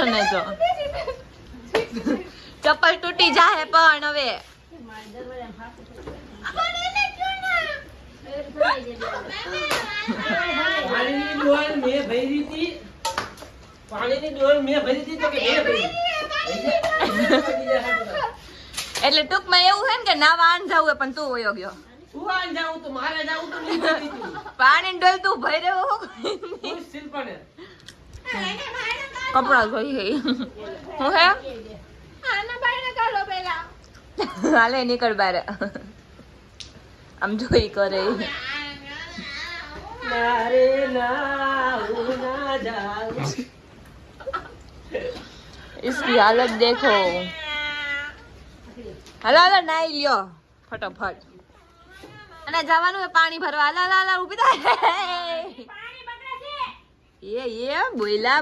તને તો ચપ્પલ તૂટી જાહે પણ હવે પાણીની ડોલ મેં ભરી હતી તો કે બે ભરી એટલે ટૂંકમાં એવું હે ને કે નાવા આન જાવું હે પણ તું વયો ગયો તું આન જાઉં તો મારે જાવું તો નહીં ભરી હતી પાણી ડોલ તું ભરી રહ્યો હું સિલ પડે કપડા જોઈએ હું હે આના બાયને કાઢો પેલા હાલે નીકળ બાર આમ જોઈ કરે નારે ના હું ના જાઉં इसकी हालत देखो હાલો હાલો નાઈ લ્યો ફટાફટ અને જવાનું હે પાણી ભરવા હાલો હાલો હાલો ઊભી થાય પાણી બગડે છે એ બોલા